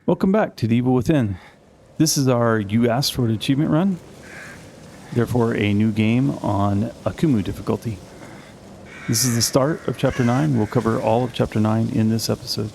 Welcome back to The Evil Within. This is our You Asked For It achievement run, therefore a new game on Akumu difficulty. This is the start of Chapter 9. We'll cover all of Chapter 9 in this episode.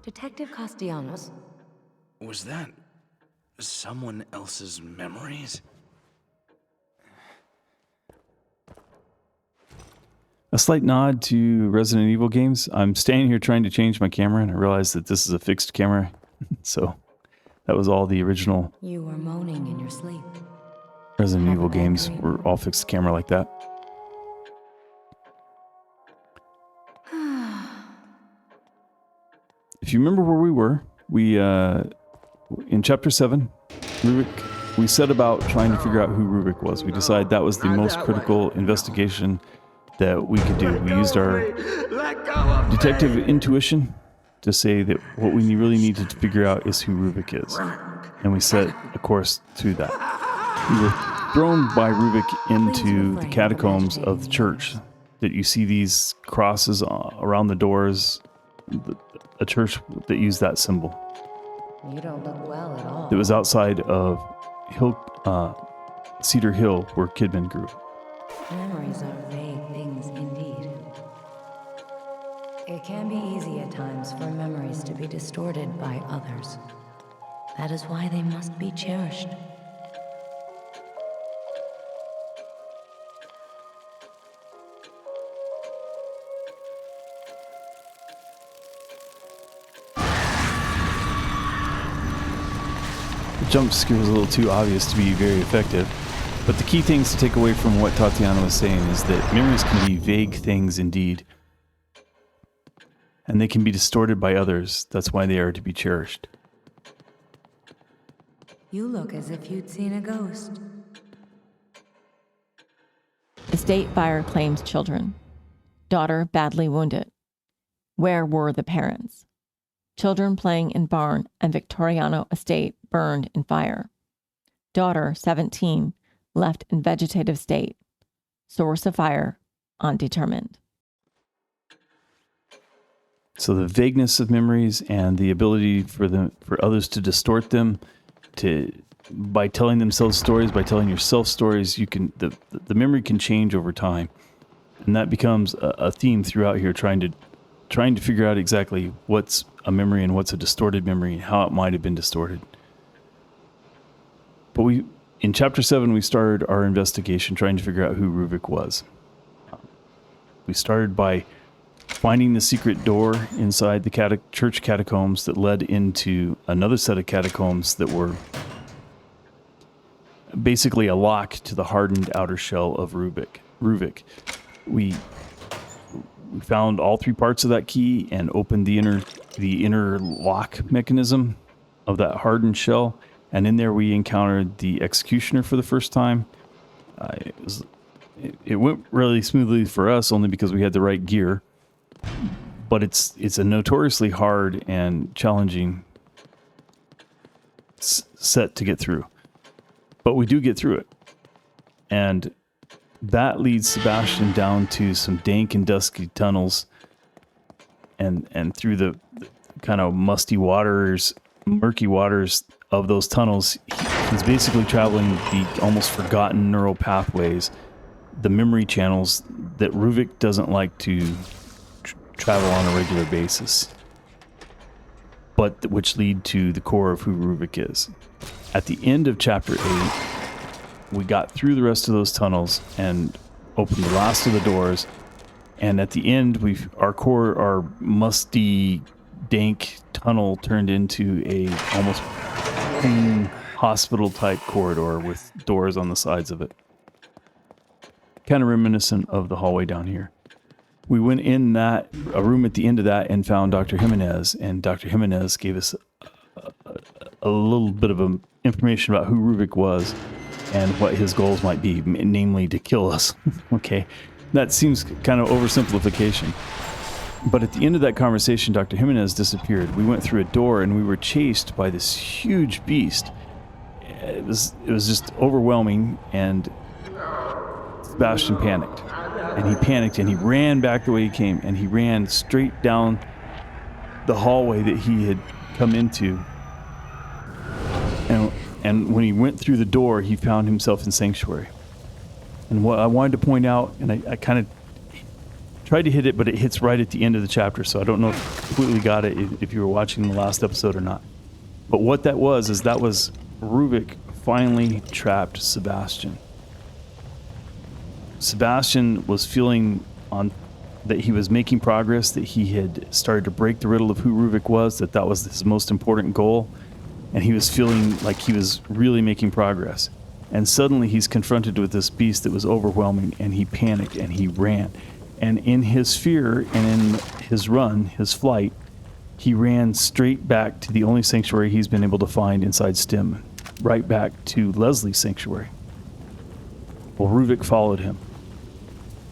Detective Castellanos? Was that someone else's memories? A slight nod to Resident Evil games. I'm standing here trying to change my camera and I realized that this is a fixed camera. So that was all the original You were moaning in your sleep. Resident Evil games were all fixed camera like that. If you remember where we were, in Chapter 7, Ruvik, we set about trying to figure out who Ruvik was. We decided that was the most critical investigation that we could do. We used our detective intuition to say that what we really needed to figure out is who Ruvik is. And we set a course through that. We were thrown by Ruvik into the catacombs of the church. That you see these crosses around the doors, a church that used that symbol. You don't look well at all. It was outside of Cedar Hill, where Kidman grew. Memories are vague things indeed. It can be easy at times for memories to be distorted by others. That is why they must be cherished. The jump scare was a little too obvious to be very effective. But the key things to take away from what Tatiana was saying is that memories can be vague things indeed. And they can be distorted by others. That's why they are to be cherished. You look as if you'd seen a ghost. Estate buyer claims children. Daughter badly wounded. Where were the parents? Children playing in barn and Victoriano estate burned in fire. Daughter, 17, left in vegetative state. Source of fire, undetermined. So the vagueness of memories and the ability for others to distort them, by telling themselves stories, by telling yourself stories, you can the memory can change over time, and that becomes a theme throughout here, trying to figure out exactly what's a memory and what's a distorted memory and how it might have been distorted. But in Chapter 7, we started our investigation trying to figure out who Ruvik was. We started by finding the secret door inside the church catacombs that led into another set of catacombs that were basically a lock to the hardened outer shell of Ruvik. We found all three parts of that key and opened the inner lock mechanism of that hardened shell. And in there we encountered the executioner for the first time. It went really smoothly for us only because we had the right gear. But it's a notoriously hard and challenging set to get through. But we do get through it. And that leads Sebastian down to some dank and dusky tunnels and through the kind of murky waters of those tunnels. He's basically traveling the almost forgotten neural pathways, the memory channels that Ruvik doesn't like to travel on a regular basis, but which lead to the core of who Ruvik is. At the end of Chapter 8, we got through the rest of those tunnels and opened the last of the doors. And at the end, our musty, dank tunnel turned into a almost clean hospital-type corridor with doors on the sides of it. Kind of reminiscent of the hallway down here. We went in a room at the end of that and found Dr. Jimenez, and Dr. Jimenez gave us a little bit of information about who Ruvik was. and what his goals might be, namely to kill us. Okay, that seems kind of oversimplification. But at the end of that conversation, Dr. Jimenez disappeared. We went through a door and we were chased by this huge beast. It was just overwhelming, and Sebastian panicked. And he panicked and he ran back the way he came, and he ran straight down the hallway that he had come into. And when he went through the door, he found himself in Sanctuary. And what I wanted to point out, and I kind of tried to hit it, but it hits right at the end of the chapter, so I don't know if you completely got it if you were watching the last episode or not. But what that was Ruvik finally trapped Sebastian. Sebastian was feeling that he was making progress, that he had started to break the riddle of who Ruvik was, that was his most important goal, and he was feeling like he was really making progress. And suddenly he's confronted with this beast that was overwhelming, and he panicked and he ran. And in his fear and in his run, his flight, he ran straight back to the only sanctuary he's been able to find inside STEM, right back to Leslie's sanctuary. Well, Ruvik followed him.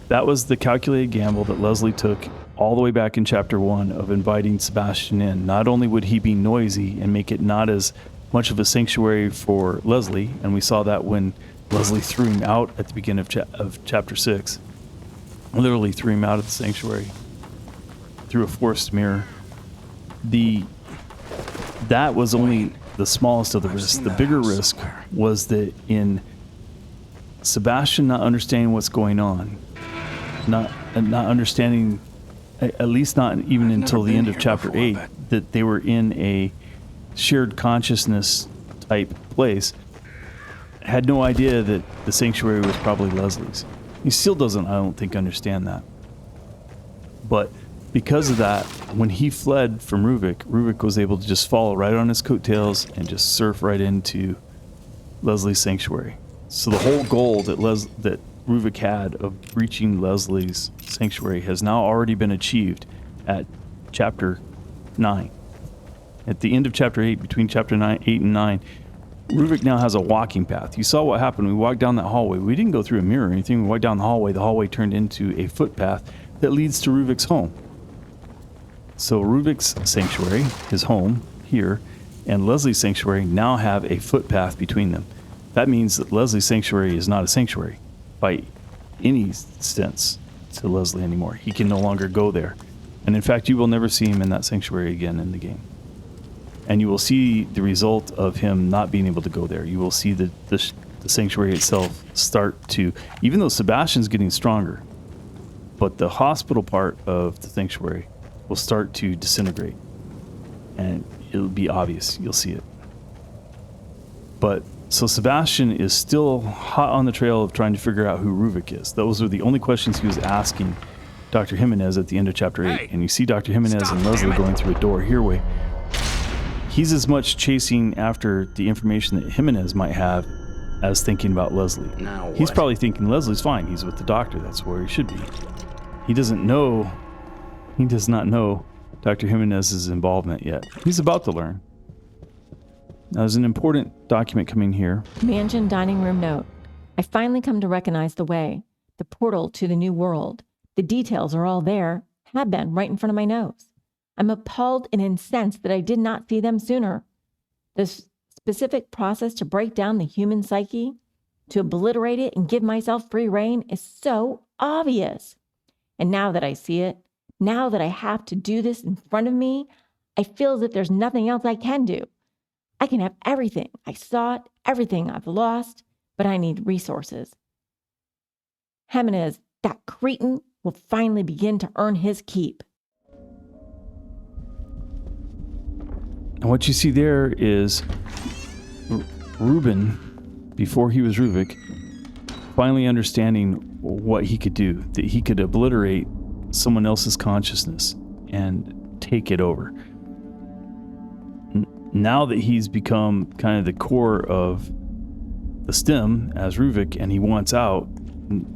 That was the calculated gamble that Leslie took all the way back in chapter 1 of inviting Sebastian in. Not only would he be noisy and make it not as much of a sanctuary for Leslie, and we saw that when Leslie threw him out at the beginning of chapter 6. Literally threw him out of the sanctuary through a forced mirror. That was only the smallest of the risks. The bigger risk was that in Sebastian not understanding what's going on, not understanding, at least not even until the end of chapter 8, that they were in a shared consciousness type place, had no idea that the sanctuary was probably Leslie's. He still doesn't, I don't think, understand that. But because of that, when he fled from Ruvik was able to just follow right on his coattails and just surf right into Leslie's sanctuary. So the whole goal that Ruvik had of reaching Leslie's sanctuary has now already been achieved at chapter 9. At the end of chapter 8, between chapter 8 and 9, Ruvik now has a walking path. You saw what happened. We walked down that hallway. We didn't go through a mirror or anything. We walked down the hallway. The hallway turned into a footpath that leads to Ruvik's home. So Ruvik's sanctuary, his home here, and Leslie's sanctuary now have a footpath between them. That means that Leslie's sanctuary is not a sanctuary by any sense to Leslie anymore. He can no longer go there. And in fact, you will never see him in that sanctuary again in the game. And you will see the result of him not being able to go there. You will see the sanctuary itself start to, even though Sebastian's getting stronger, but the hospital part of the sanctuary will start to disintegrate. And it'll be obvious. You'll see it. But so Sebastian is still hot on the trail of trying to figure out who Ruvik is. Those were the only questions he was asking Dr. Jimenez at the end of chapter 8. And you see Dr. Jimenez and Leslie going through a door here way. He's as much chasing after the information that Jimenez might have as thinking about Leslie. Now what? He's probably thinking Leslie's fine. He's with the doctor. That's where he should be. He does not know Dr. Jimenez's involvement yet. He's about to learn. Now, there's an important document coming here. Mansion dining room note. I finally come to recognize the way, the portal to the new world. The details are all there, have been right in front of my nose. I'm appalled and incensed that I did not see them sooner. The specific process to break down the human psyche, to obliterate it and give myself free rein is so obvious. And now that I see it, now that I have to do this in front of me, I feel as if there's nothing else I can do. I can have everything I sought, everything I've lost, but I need resources. Jimenez, that cretin, will finally begin to earn his keep. And what you see there is Ruben, before he was Ruvik, finally understanding what he could do, that he could obliterate someone else's consciousness and take it over. Now that he's become kind of the core of the STEM as Ruvik and he wants out,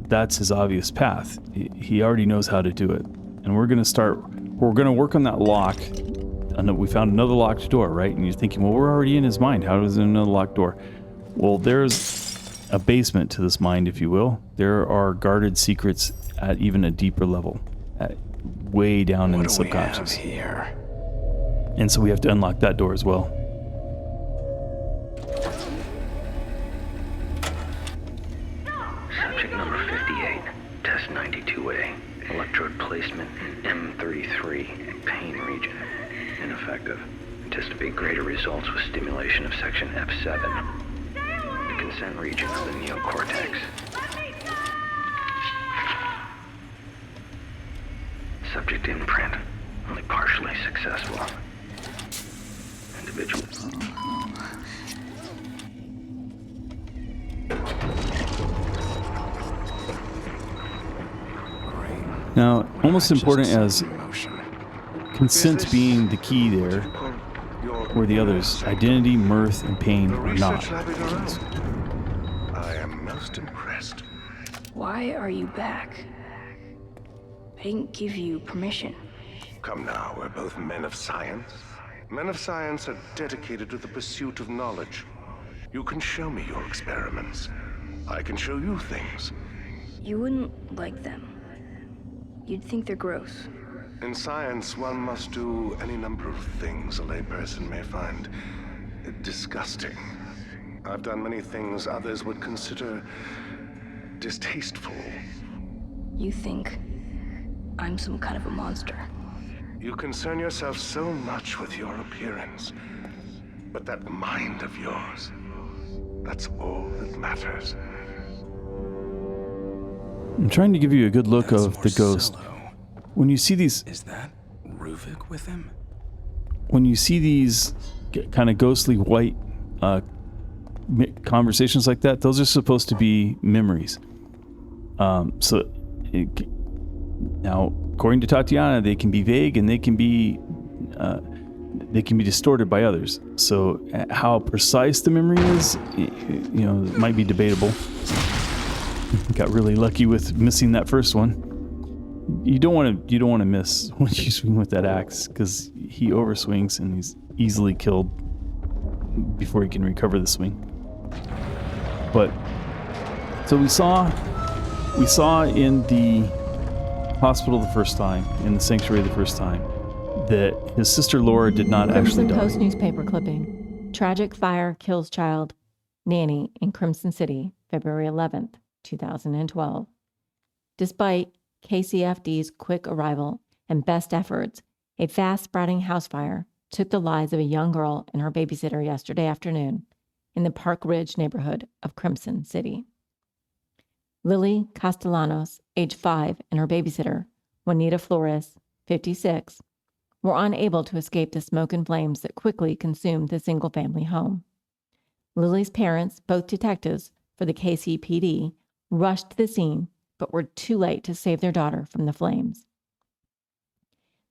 that's his obvious path. He already knows how to do it. And we're going to work on that lock. And we found another locked door, right? And you're thinking, well, we're already in his mind. How is there another locked door? Well, there's a basement to this mind, if you will. There are guarded secrets at even a deeper level, at way down in the What do we have subconscious. here? And so we have to unlock that door as well. Subject number 58, test 92A. Electrode placement in M33, pain region. Ineffective. Anticipate greater results with stimulation of section F7, the consent region of the neocortex. Subject imprint, only partially successful. Individual. Now, almost Just important set as in motion. consent being the key there, were the others. Identity, mirth, and pain The are research not. lab is around. I am most impressed. Why are you back? I didn't give you permission. Come now, we're both men of science. Men of science are dedicated to the pursuit of knowledge. You can show me your experiments. I can show you things. You wouldn't like them. You'd think they're gross. In science, one must do any number of things a layperson may find disgusting. I've done many things others would consider distasteful. You think I'm some kind of a monster. You concern yourself so much with your appearance. But that mind of yours, that's all that matters. I'm trying to give you a good look That's of the ghost. Marcello. When you see these, Is that Ruvik with him? kind of ghostly white conversations like that, those are supposed to be memories. Now, according to Tatiana, they can be vague and they can be distorted by others. So, how precise the memory is, it might be debatable. Got really lucky with missing that first one. You don't want to miss when you swing with that axe, because he overswings and he's easily killed before he can recover the swing. But so we saw in the hospital the first time, in the sanctuary the first time, that his sister Laura did not actually Crimson die. Post newspaper clipping. Tragic fire kills child. Nanny in Crimson City, February 11th, 2012. Despite KCFD's quick arrival and best efforts, a fast-spreading house fire took the lives of a young girl and her babysitter yesterday afternoon in the Park Ridge neighborhood of Crimson City. Lily Castellanos, age 5, and her babysitter, Juanita Flores, 56, were unable to escape the smoke and flames that quickly consumed the single-family home. Lily's parents, both detectives for the KCPD, rushed to the scene but were too late to save their daughter from the flames.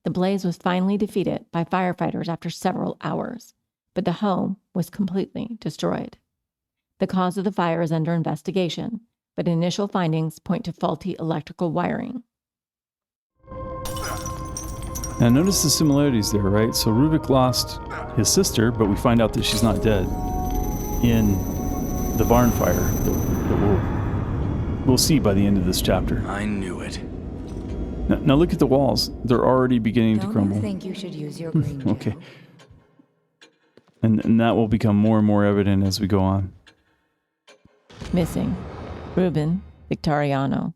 The blaze was finally defeated by firefighters after several hours, but the home was completely destroyed. The cause of the fire is under investigation, but initial findings point to faulty electrical wiring. Now notice the similarities there, right? So Ruvik lost his sister, but we find out that she's not dead in the barn fire that we'll see by the end of this chapter. I knew it. Now look at the walls. They're already beginning to Don't crumble. you think you should use your green gel? Okay. And that will become more and more evident as we go on. Missing. Ruben Victoriano,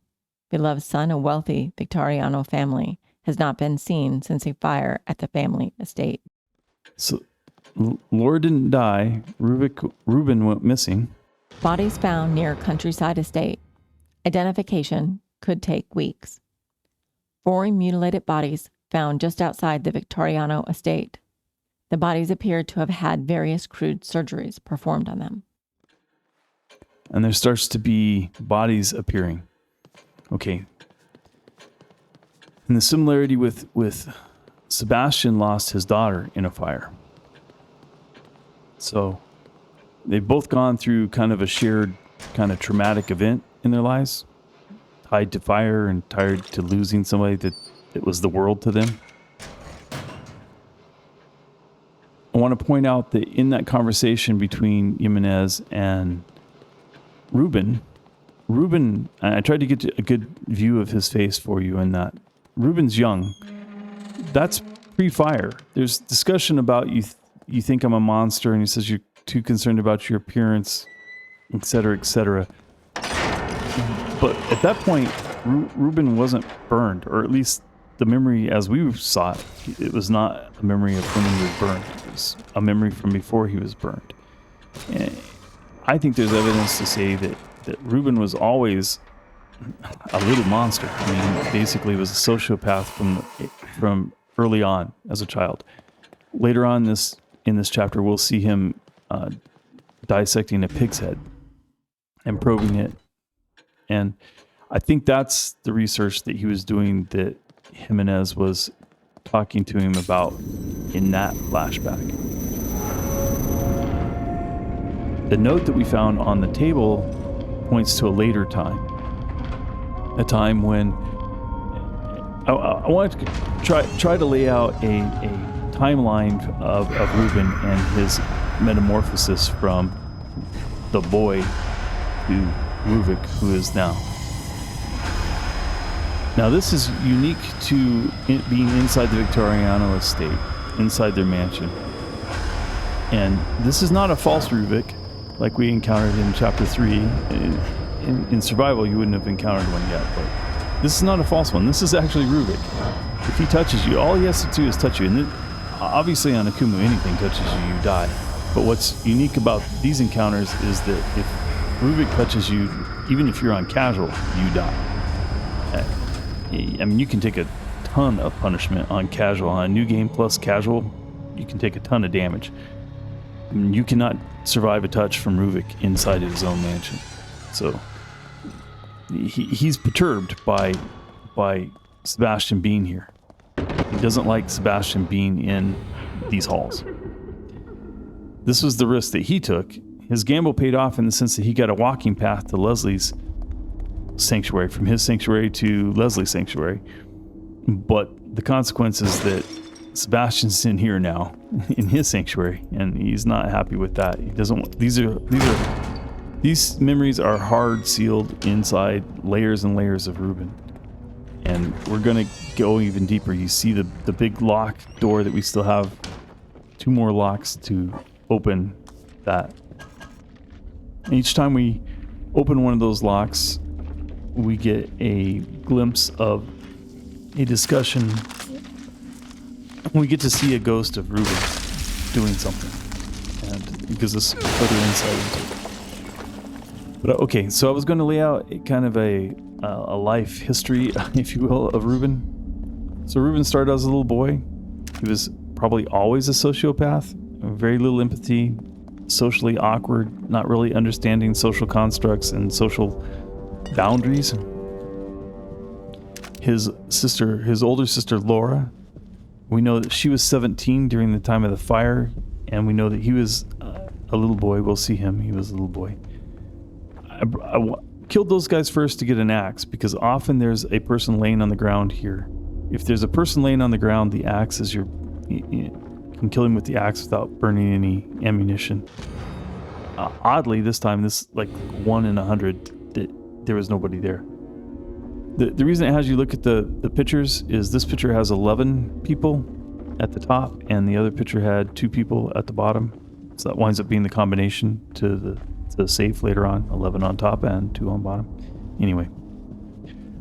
beloved son of wealthy Victoriano family, has not been seen since a fire at the family estate. So Laura didn't die. Ruben went missing. Bodies found near Countryside Estate. Identification could take weeks. 4 mutilated bodies found just outside the Victoriano estate. The bodies appeared to have had various crude surgeries performed on them. And there starts to be bodies appearing. Okay. And the similarity with Sebastian lost his daughter in a fire. So they've both gone through kind of a shared kind of traumatic event in their lives, tied to fire and tied to losing somebody that was the world to them. I want to point out that in that conversation between Jimenez and Reuben, I tried to get a good view of his face for you in that. Reuben's young. That's pre-fire. There's discussion about you think I'm a monster, and he says you're too concerned about your appearance, etc., etc. But at that point, Reuben wasn't burned, or at least the memory as we saw it was not a memory of when he was burned. It was a memory from before he was burned. And I think there's evidence to say that Reuben was always a little monster. I mean, basically was a sociopath from early on as a child. Later on in this chapter, we'll see him dissecting a pig's head and probing it. And I think that's the research that he was doing that Jimenez was talking to him about in that flashback. The note that we found on the table points to a later time. A time when I wanted to try to lay out a timeline of Reuben and his metamorphosis from the boy to Ruvik, who is now. Now this is unique to being inside the Victoriano estate, inside their mansion. And this is not a false Ruvik like we encountered in chapter 3. In survival, you wouldn't have encountered one yet, but this is not a false one. This is actually Ruvik. If he touches you, all he has to do is touch you. And obviously on Akumu, anything touches you, you die. But what's unique about these encounters is that if Ruvik touches you, even if you're on casual, you die. I mean, you can take a ton of punishment on casual. On a new game plus casual, you can take a ton of damage. I mean, you cannot survive a touch from Ruvik inside of his own mansion. So he's perturbed by Sebastian being here. He doesn't like Sebastian being in these halls. This was the risk that he took. His gamble paid off in the sense that he got a walking path to Leslie's sanctuary, from his sanctuary to Leslie's sanctuary. But the consequence is that Sebastian's in here now, in his sanctuary, and he's not happy with that. He doesn't want, these memories are hard sealed inside layers and layers of Reuben. And we're gonna go even deeper. You see the big lock door that we still have 2 more locks to open that. And each time we open one of those locks, we get a glimpse of a discussion. We get to see a ghost of Reuben doing something, and it gives us further insight into it. But okay, so I was going to lay out kind of a life history, if you will, of Reuben. So Reuben started as a little boy. He was probably always a sociopath, very little empathy, socially awkward, not really understanding social constructs and social boundaries. His older sister Laura, we know that she was 17 during the time of the fire, and we know that he was a little boy. We'll see him. He was a little boy. I killed those guys first to get an axe, because often there's a person laying on the ground here. If there's a person laying on the ground, the axe is you can kill him with the axe without burning any ammunition. Oddly, this time, this like 1 in 100, that there was nobody there. The reason it has you look at the pictures is this picture has 11 people at the top, and the other picture had 2 people at the bottom. So that winds up being the combination to the safe later on, 11 on top and 2 on bottom. Anyway.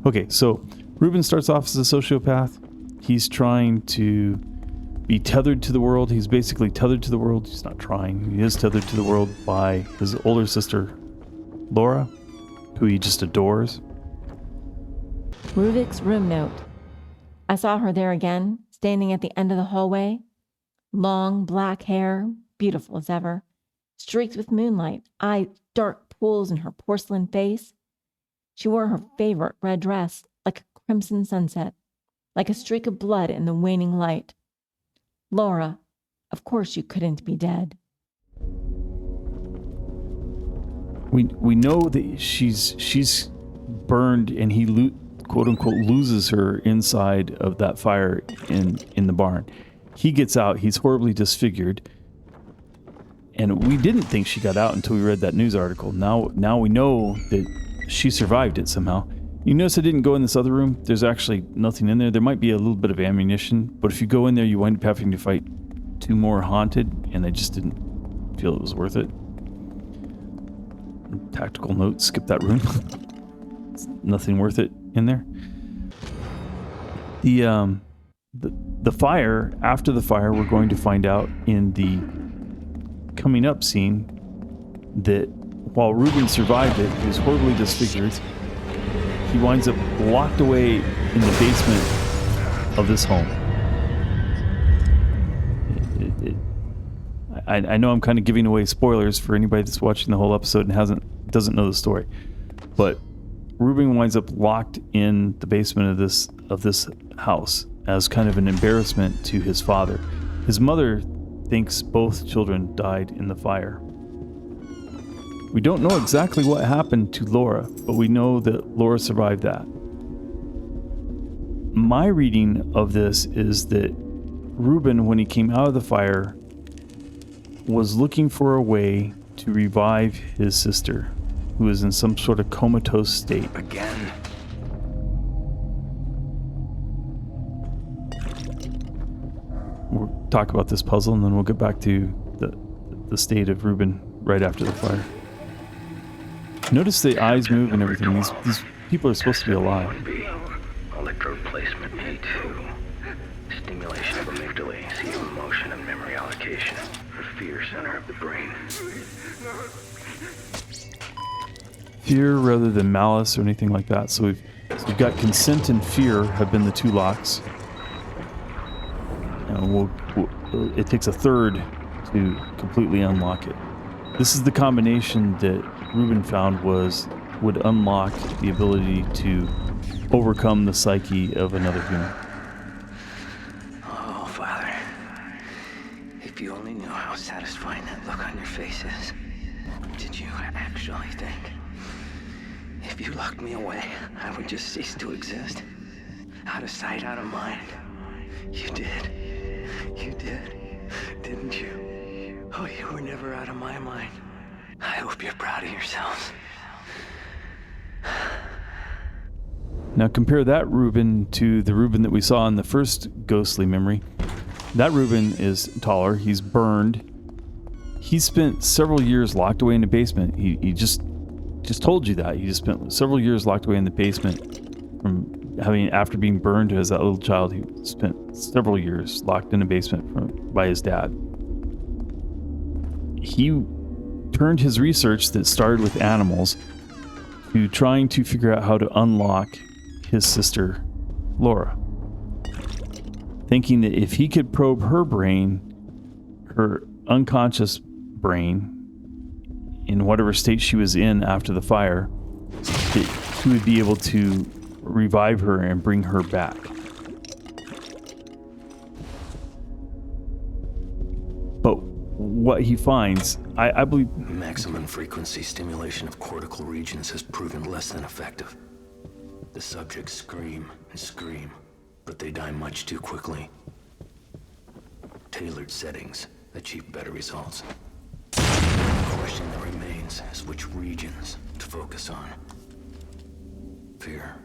Okay, so Reuben starts off as a sociopath. He's trying to be tethered to the world. He's basically tethered to the world. He's not trying. He is tethered to the world by his older sister, Laura, who he just adores. Ruvik's room note. I saw her there again, standing at the end of the hallway. Long black hair, beautiful as ever, streaked with moonlight, eyes dark pools in her porcelain face. She wore her favorite red dress, like a crimson sunset, like a streak of blood in the waning light. Laura, of course you couldn't be dead. We know that she's burned, and he quote unquote loses her inside of that fire in the barn. He gets out. He's horribly disfigured, And we didn't think she got out until we read that news article. Now we know that she survived it somehow. You notice I didn't go in this other room? There's actually nothing in there. There might be a little bit of ammunition, but if you go in there, you wind up having to fight 2 more haunted, and I just didn't feel it was worth it. Tactical note, skip that room. Nothing worth it in there. The fire, after the fire, we're going to find out in the coming up scene that while Reuben survived it, he was horribly disfigured. He winds up locked away in the basement of this home. I know I'm kind of giving away spoilers for anybody that's watching the whole episode and doesn't know the story, but Reuben winds up locked in the basement of this house as kind of an embarrassment to his father. His mother thinks both children died in the fire. We don't know exactly what happened to Laura, but we know that Laura survived that. My reading of this is that Reuben, when he came out of the fire, was looking for a way to revive his sister, who is in some sort of comatose state. Again. We'll talk about this puzzle and then we'll get back to the state of Reuben right after the fire. Notice the eyes move and everything. These people are supposed to be alive. Electrode placement A2. Stimulation of amygdala, CO motion and memory allocation. The fear center of the brain. Fear rather than malice or anything like that. So we've got consent and fear have been the 2 locks. And it takes a third to completely unlock it. This is the combination that Reuben found would unlock the ability to overcome the psyche of another human. Oh, Father. If you only knew how satisfying that look on your face is. Did you actually think? If you locked me away, I would just cease to exist. Out of sight, out of mind. You did. You did. Didn't you? Oh, you were never out of my mind. I hope you're proud of yourselves. Now compare that Reuben to the Reuben that we saw in the first ghostly memory. That Reuben is taller. He's burned. He spent several years locked away in the basement. He just told you that. He just spent several years locked away in the basement after being burned as that little child. He spent several years locked in a basement by his dad. He turned his research that started with animals to trying to figure out how to unlock his sister, Laura. Thinking that if he could probe her brain, her unconscious brain, in whatever state she was in after the fire, that he would be able to revive her and bring her back. But what he finds, I believe... Maximum frequency stimulation of cortical regions has proven less than effective. The subjects scream and scream, but they die much too quickly. Tailored settings achieve better results. The question that remains is which regions to focus on. Fear,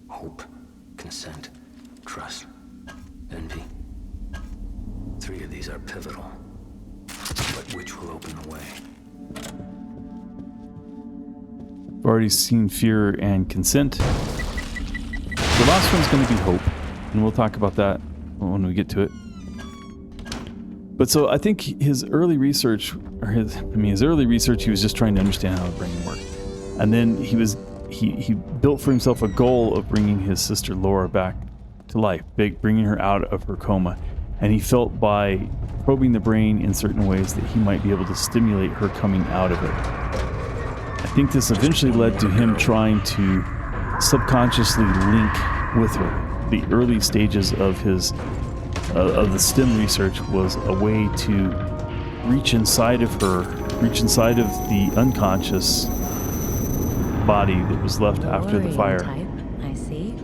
hope, consent, trust, envy. 3 of these are pivotal. But which will open the way? We've already seen fear and consent. The last one's going to be hope, and we'll talk about that when we get to it. But so I think his early research, he was just trying to understand how the brain worked. And then he built for himself a goal of bringing his sister Laura back to life, bringing her out of her coma. And he felt by probing the brain in certain ways that he might be able to stimulate her coming out of it. I think this eventually led to him trying to subconsciously link with her. The early stages of the STEM research was a way to reach inside of her, reach inside of the unconscious body that was left after the fire, Type, I see.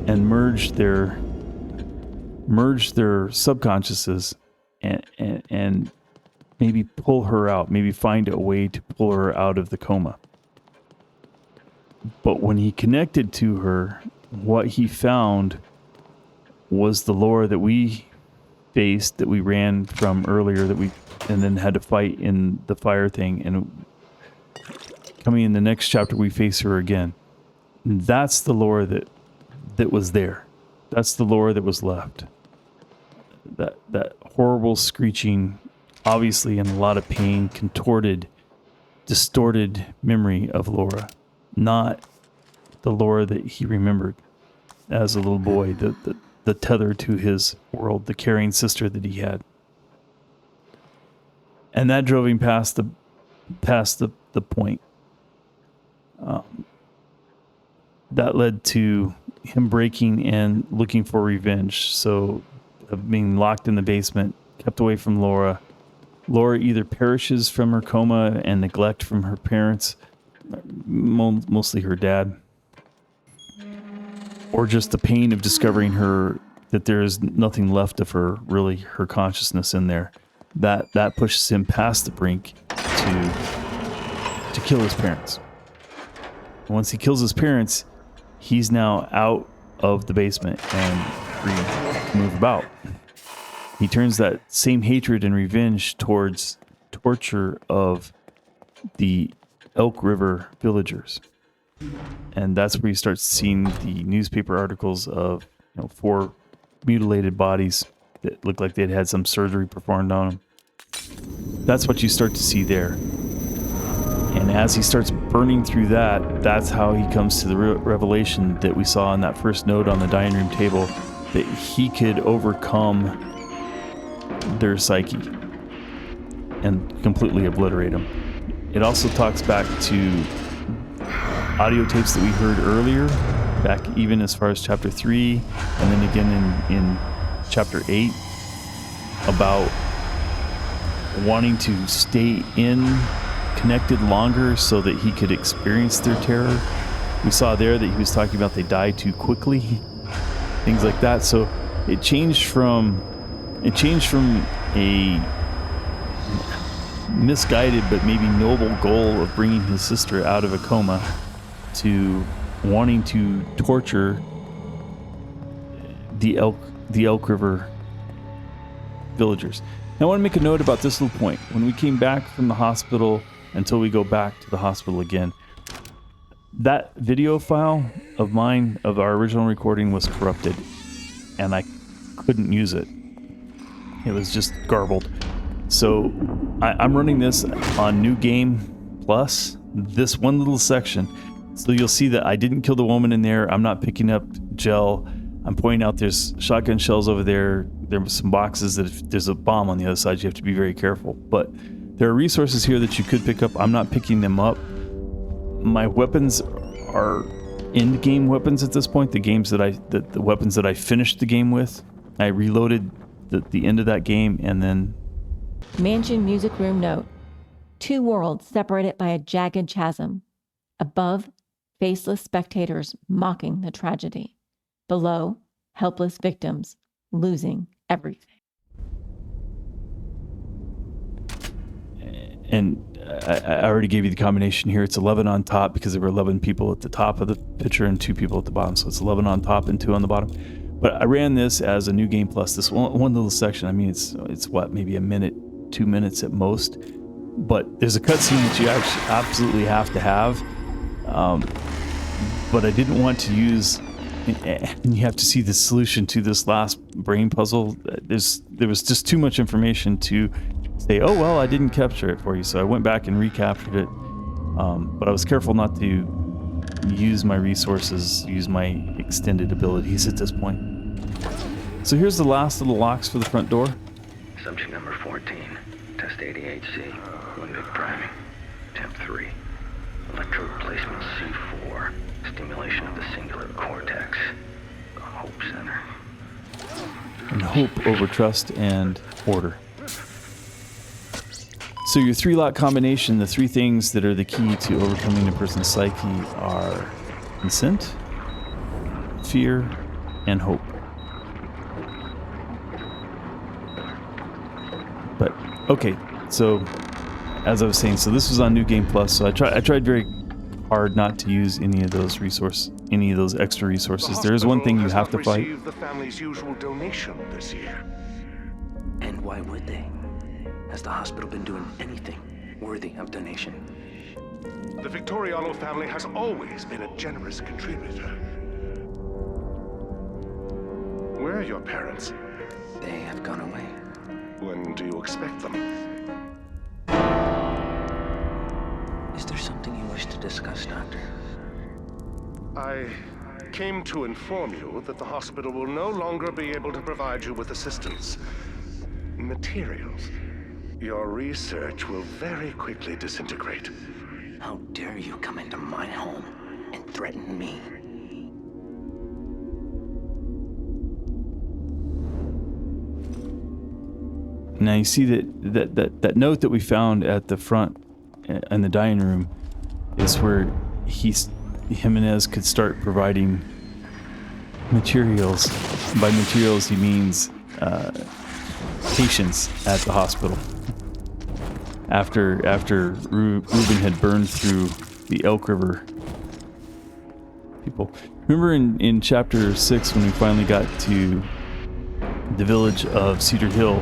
and merge their subconsciouses and maybe pull her out, maybe find a way to pull her out of the coma. But when he connected to her, what he found was the Laura that we faced, that we ran from earlier, and then had to fight in the fire thing. And coming in the next chapter, we face her again. And that's the Laura that was there. That's the Laura that was left. That horrible screeching, obviously in a lot of pain, contorted, distorted memory of Laura. Not the Laura that he remembered as a little boy, the tether to his world, the caring sister that he had. And that drove him past the point. That led to him breaking and looking for revenge. So, of being locked in the basement, kept away from Laura. Laura either perishes from her coma and neglect from her parents, mostly her dad, or just the pain of discovering her, that there is nothing left of her, really, her consciousness in there. That pushes him past the brink to kill his parents. And once he kills his parents, he's now out of the basement and free to move about. He turns that same hatred and revenge towards torture of the Elk River villagers. And that's where you start seeing the newspaper articles of 4 mutilated bodies that look like they'd had some surgery performed on them. That's what you start to see there. And as he starts burning through that, that's how he comes to the revelation that we saw in that first note on the dining room table, that he could overcome their psyche and completely obliterate them. It also talks back to audio tapes that we heard earlier, back even as far as chapter 3, and then again in chapter 8, about wanting to stay connected longer so that he could experience their terror. We saw there that he was talking about they die too quickly, things like that. So it changed from a misguided but maybe noble goal of bringing his sister out of a coma to wanting to torture the Elk River villagers. Now, I want to make a note about this little point. When we came back from the hospital, until we go back to the hospital again, that video file of mine, of our original recording, was corrupted, and I couldn't use it. It was just garbled. So I'm running this on New Game Plus, this one little section. So you'll see that I didn't kill the woman in there. I'm not picking up gel. I'm pointing out there's shotgun shells over there. There are some boxes that if there's a bomb on the other side, you have to be very careful. But there are resources here that you could pick up. I'm not picking them up. My weapons are end game weapons at this point. The weapons that I finished the game with. I reloaded the end of that game, and then Mansion music room note. 2 worlds separated by a jagged chasm. Above, faceless spectators mocking the tragedy. Below, helpless victims losing everything. And I already gave you the combination here. It's 11 on top because there were 11 people at the top of the picture and 2 people at the bottom. So it's 11 on top and 2 on the bottom. But I ran this as a New Game Plus. This one little section. I mean, it's what, maybe a minute, 2 minutes at most. But there's a cutscene that you actually absolutely have to have. But I didn't want to use, and you have to see the solution to this last brain puzzle. There was just too much information to say, oh, well, I didn't capture it for you. So I went back and recaptured it. But I was careful not to use my resources, use my extended abilities at this point. So here's the last little locks for the front door. Subject number 14, test ADHC, Lundvik priming, temp 3, electrode placement C4, stimulation of the singular cortex, Hope Center. And hope over trust and order. So your 3-lock combination, the 3 things that are the key to overcoming a person's psyche are consent, fear, and hope. But, okay, So, as I was saying, so this was on New Game Plus. So I tried very hard not to use any of those extra resources. There is one thing you have to fight. Received the family's usual donation this year. And why would they? Has the hospital been doing anything worthy of donation? The Victoriano family has always been a generous contributor. Where are your parents? They have gone away. When do you expect them? Is there something you wish to discuss, Doctor? I came to inform you that the hospital will no longer be able to provide you with assistance. Materials. Your research will very quickly disintegrate. How dare you come into my home and threaten me? Now you see that note that we found at the front in the dining room is where Jimenez could start providing materials. By materials he means patients at the hospital. After Reuben had burned through the Elk River people. Remember in chapter 6 when we finally got to the village of Cedar Hill,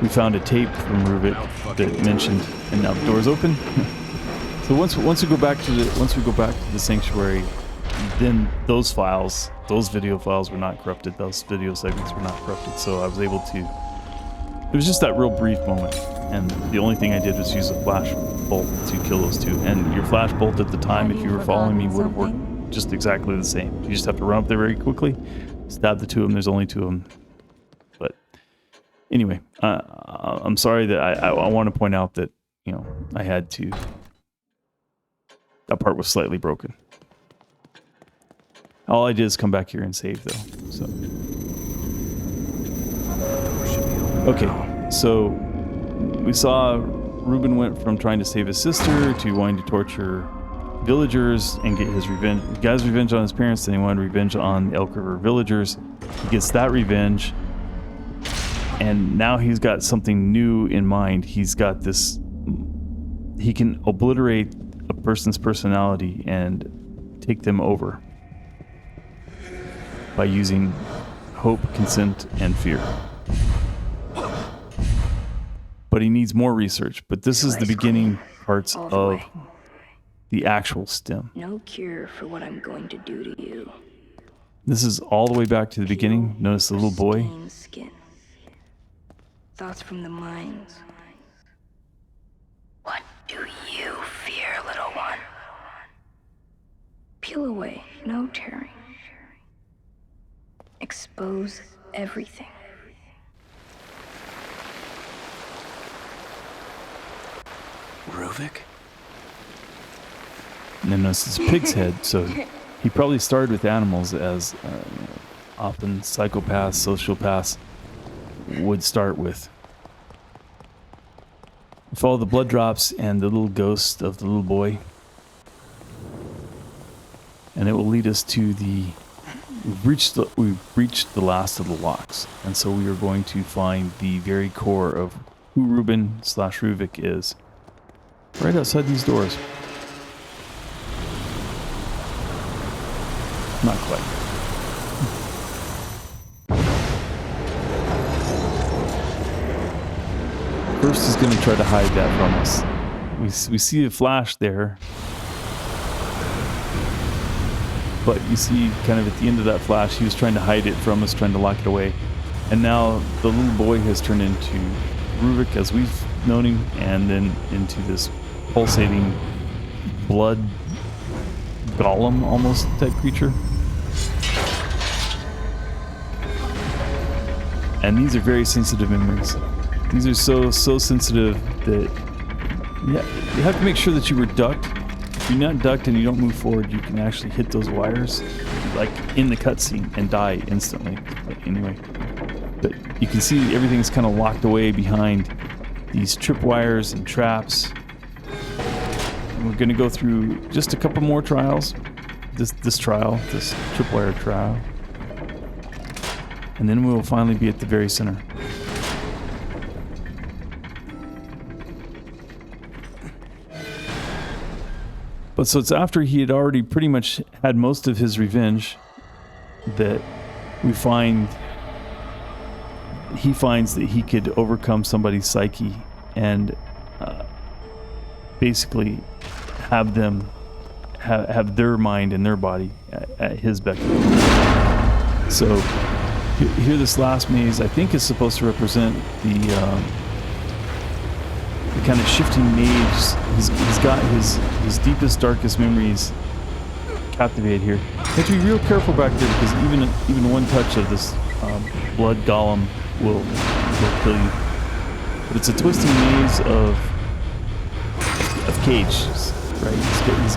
we found a tape from Ruvik that mentioned, and now the door's open. So once we go back to the sanctuary, then those video files were not corrupted. Those video segments were not corrupted. So I was able to. It was just that real brief moment, and the only thing I did was use a flash bolt to kill those two. And your flash bolt at the time, if you were following me, would have worked just exactly the same. You just have to run up there very quickly, stab the two of them. There's only two of them. But anyway, I'm sorry that I want to point out that I had to. That part was slightly broken. All I did is come back here and save, though. So. Okay, so we saw Reuben went from trying to save his sister to wanting to torture villagers and get his revenge. He got his revenge on his parents, then he wanted revenge on the Elk River villagers. He gets that revenge, and now he's got something new in mind. He's got this. He can obliterate a person's personality and take them over by using hope, consent, and fear. But he needs more research. But this is the beginning parts of the actual stem. No cure for what I'm going to do to you. This is all the way back to the beginning. Notice the little boy. Stained skin. Thoughts from the minds. What do you fear, little one? Peel away, no tearing. Expose everything. Ruvik? And then notice this pig's head. So he probably started with animals, as often psychopaths, sociopaths would start with. Follow the blood drops and the little ghost of the little boy. And it will lead us to we've reached the last of the locks. And so we are going to find the very core of who Reuben/Ruvik is. Right outside these doors. Not quite. First is going to try to hide that from us. We see a flash there. But you see kind of at the end of that flash, he was trying to hide it from us, trying to lock it away. And now the little boy has turned into Ruvik as we've known him, and then into this pulsating blood golem almost type creature. And these are very sensitive memories. These are so sensitive that you have to make sure that you were ducked. If you're not ducked and you don't move forward, you can actually hit those wires, like in the cutscene, and die instantly. But anyway, but you can see everything's kind of locked away behind these tripwires and traps. And we're going to go through just a couple more trials. This tripwire trial. And then we will finally be at the very center. But so it's after he had already pretty much had most of his revenge that we find he finds that he could overcome somebody's psyche and basically have them have their mind and their body at his beck. So here, this last maze, I think, is supposed to represent the kind of shifting maze. He's got his deepest, darkest memories captivated here. You have to be real careful back there because even one touch of this blood golem will kill you. But it's a twisting maze of cages, right? He's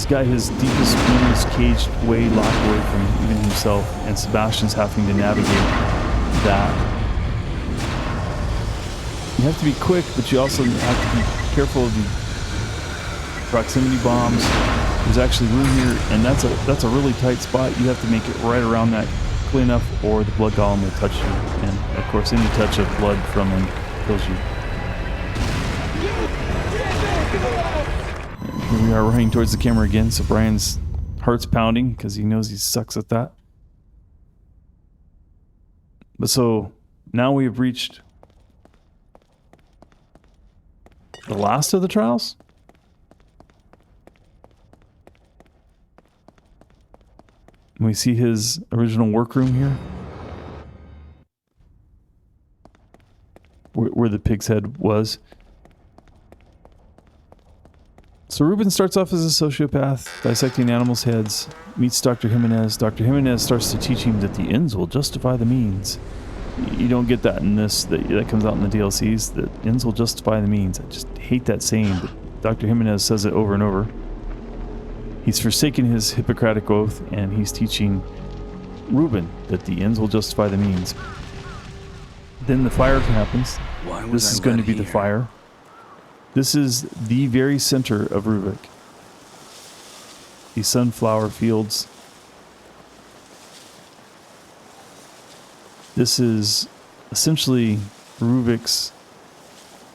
got his deepest memories caged away, locked away from even himself, and Sebastian's having to navigate that. You have to be quick, but you also have to be careful of the proximity bombs. There's actually room here, and that's a really tight spot. You have to make it right around that quickly enough, or the blood golem will touch you. And of course, any touch of blood from him kills you. And here we are running towards the camera again, so Brian's heart's pounding because he knows he sucks at that. But so now we have reached the last of the trials. We see his original workroom here, where the pig's head was. So Ruben starts off as a sociopath, dissecting animals' heads, meets Dr. Jimenez. Dr. Jimenez starts to teach him that the ends will justify the means. You don't get that in this, that comes out in the DLCs, that ends will justify the means. I just hate that saying, but Dr. Jimenez says it over and over. He's forsaken his Hippocratic oath, and he's teaching Ruben that the ends will justify the means. Then the fire happens. This is going to be the fire. This is the very center of Ruvik. The sunflower fields. This is essentially Ruvik's...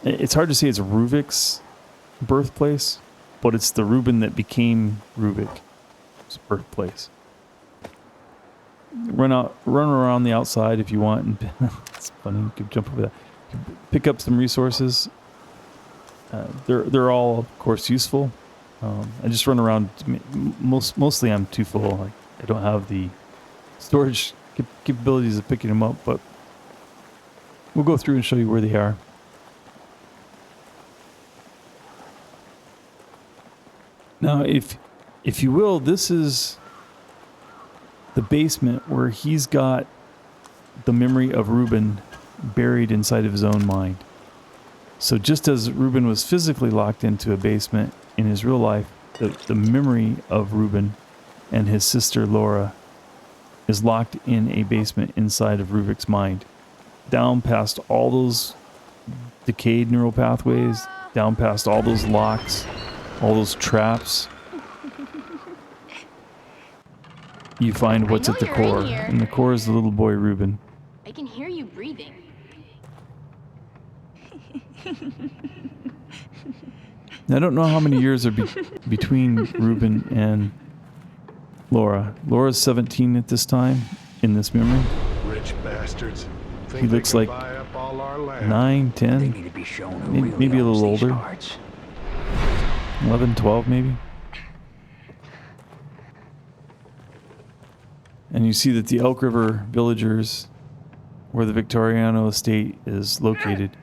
It's hard to say it's Ruvik's birthplace, but it's the Ruben that became Ruvik's birthplace. Run around the outside if you want. And it's funny, you could jump over that. Pick up some resources. They're all, of course, useful. I just run around. Mostly I'm too full. I don't have the storage capabilities of picking them up, but we'll go through and show you where they are. Now, if you will, this is the basement where he's got the memory of Ruben buried inside of his own mind. So just as Ruben was physically locked into a basement in his real life, the memory of Ruben and his sister Laura is locked in a basement inside of Ruvik's mind. Down past all those decayed neural pathways, down past all those locks, all those traps, you find what's at the core. And the core is the little boy Ruben. I can hear you breathing. I don't know how many years are between Ruben and Laura. Laura's 17 at this time in this memory. Rich bastards. He looks like 9, 10, maybe a little older. 11, 12 maybe. And you see that the Elk River villagers, where the Victoriano estate is located,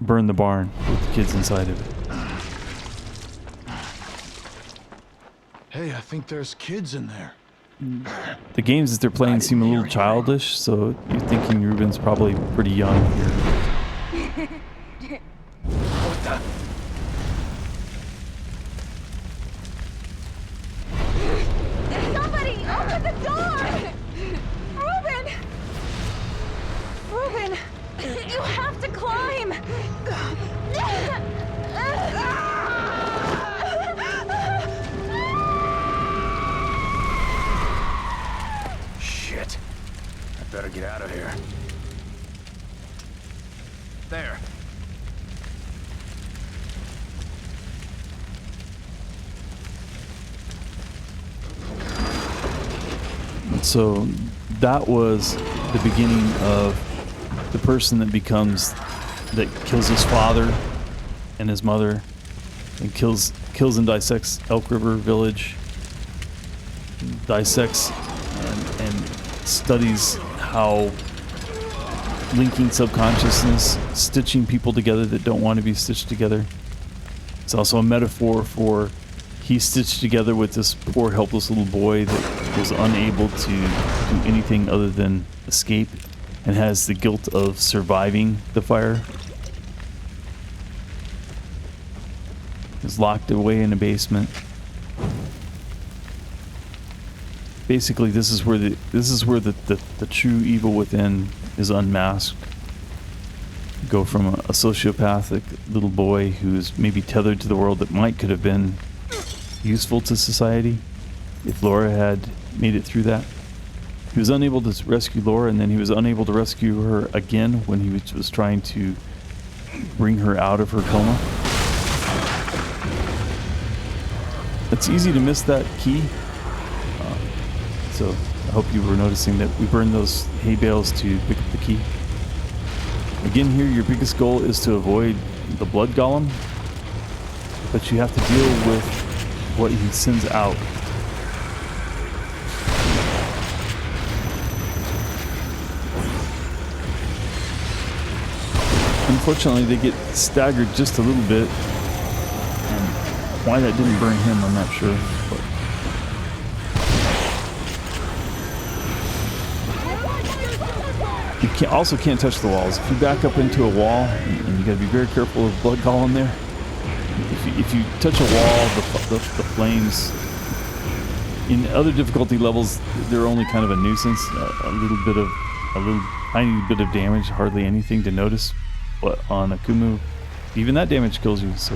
burn the barn with the kids inside of it. Hey, I think there's kids in there. The games that they're playing seem a little childish, so you're thinking Ruben's probably pretty young here. What the? Somebody, open the door! Ruben! Ruben, you have to climb! Shit. I better get out of here. There. So that was the beginning of the person that kills his father and his mother, and kills and dissects Elk River Village, dissects and studies how linking subconsciousness, stitching people together that don't want to be stitched together. It's also a metaphor for he's stitched together with this poor helpless little boy that was unable to do anything other than escape and has the guilt of surviving the fire. Is locked away in a basement. Basically, this is where the true evil within is unmasked. You go from a sociopathic little boy who's maybe tethered to the world that could have been useful to society if Laura had made it through that. He was unable to rescue Laura, and then he was unable to rescue her again when he was trying to bring her out of her coma. It's easy to miss that key. So I hope you were noticing that we burned those hay bales to pick up the key. Again here, your biggest goal is to avoid the blood golem, but you have to deal with what he sends out. Unfortunately, they get staggered just a little bit, and why that didn't burn him, I'm not sure. But you also can't touch the walls. If you back up into a wall, and you got to be very careful of blood golem there. If you touch a wall, the flames. In other difficulty levels, they're only kind of a nuisance, a little tiny bit of damage, hardly anything to notice. But on Akumu, even that damage kills you. So.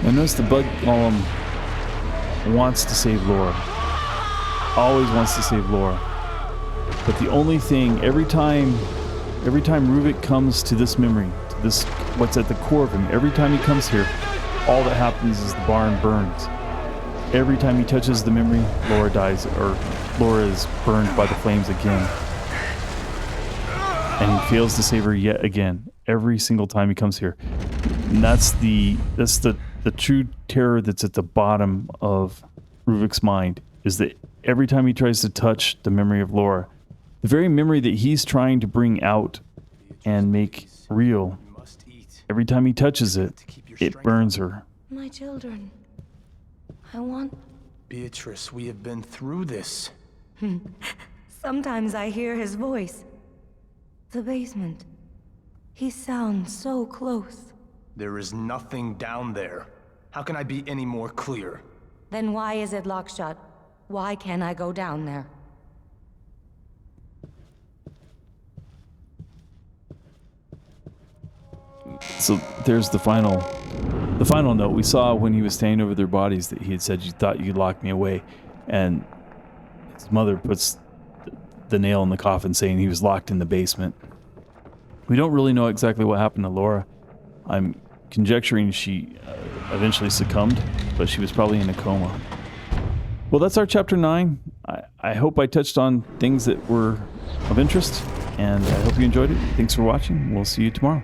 Now notice the blood golem wants to save Laura. Always wants to save Laura. But the only thing, every time Ruvik comes to this memory, to this, what's at the core of him, every time he comes here, all that happens is the barn burns. Every time he touches the memory, Laura dies, or Laura is burned by the flames again. And he fails to save her yet again, every single time he comes here. And that's the true terror that's at the bottom of Ruvik's mind, is that every time he tries to touch the memory of Laura, the very memory that he's trying to bring out and make real, every time he touches it, it burns her. My children. I want... Beatrice, we have been through this. Sometimes I hear his voice. The basement. He sounds so close. There is nothing down there. How can I be any more clear? Then why is it locked shut? Why can't I go down there? So there's the final note. We saw when he was standing over their bodies that he had said, "You thought you locked me away," and his mother puts the nail in the coffin saying he was locked in the basement. We don't really know exactly what happened to Laura. I'm conjecturing she eventually succumbed, but she was probably in a coma. Well, that's our chapter 9. I hope I touched on things that were of interest, and I hope you enjoyed it. Thanks for watching. We'll see you tomorrow.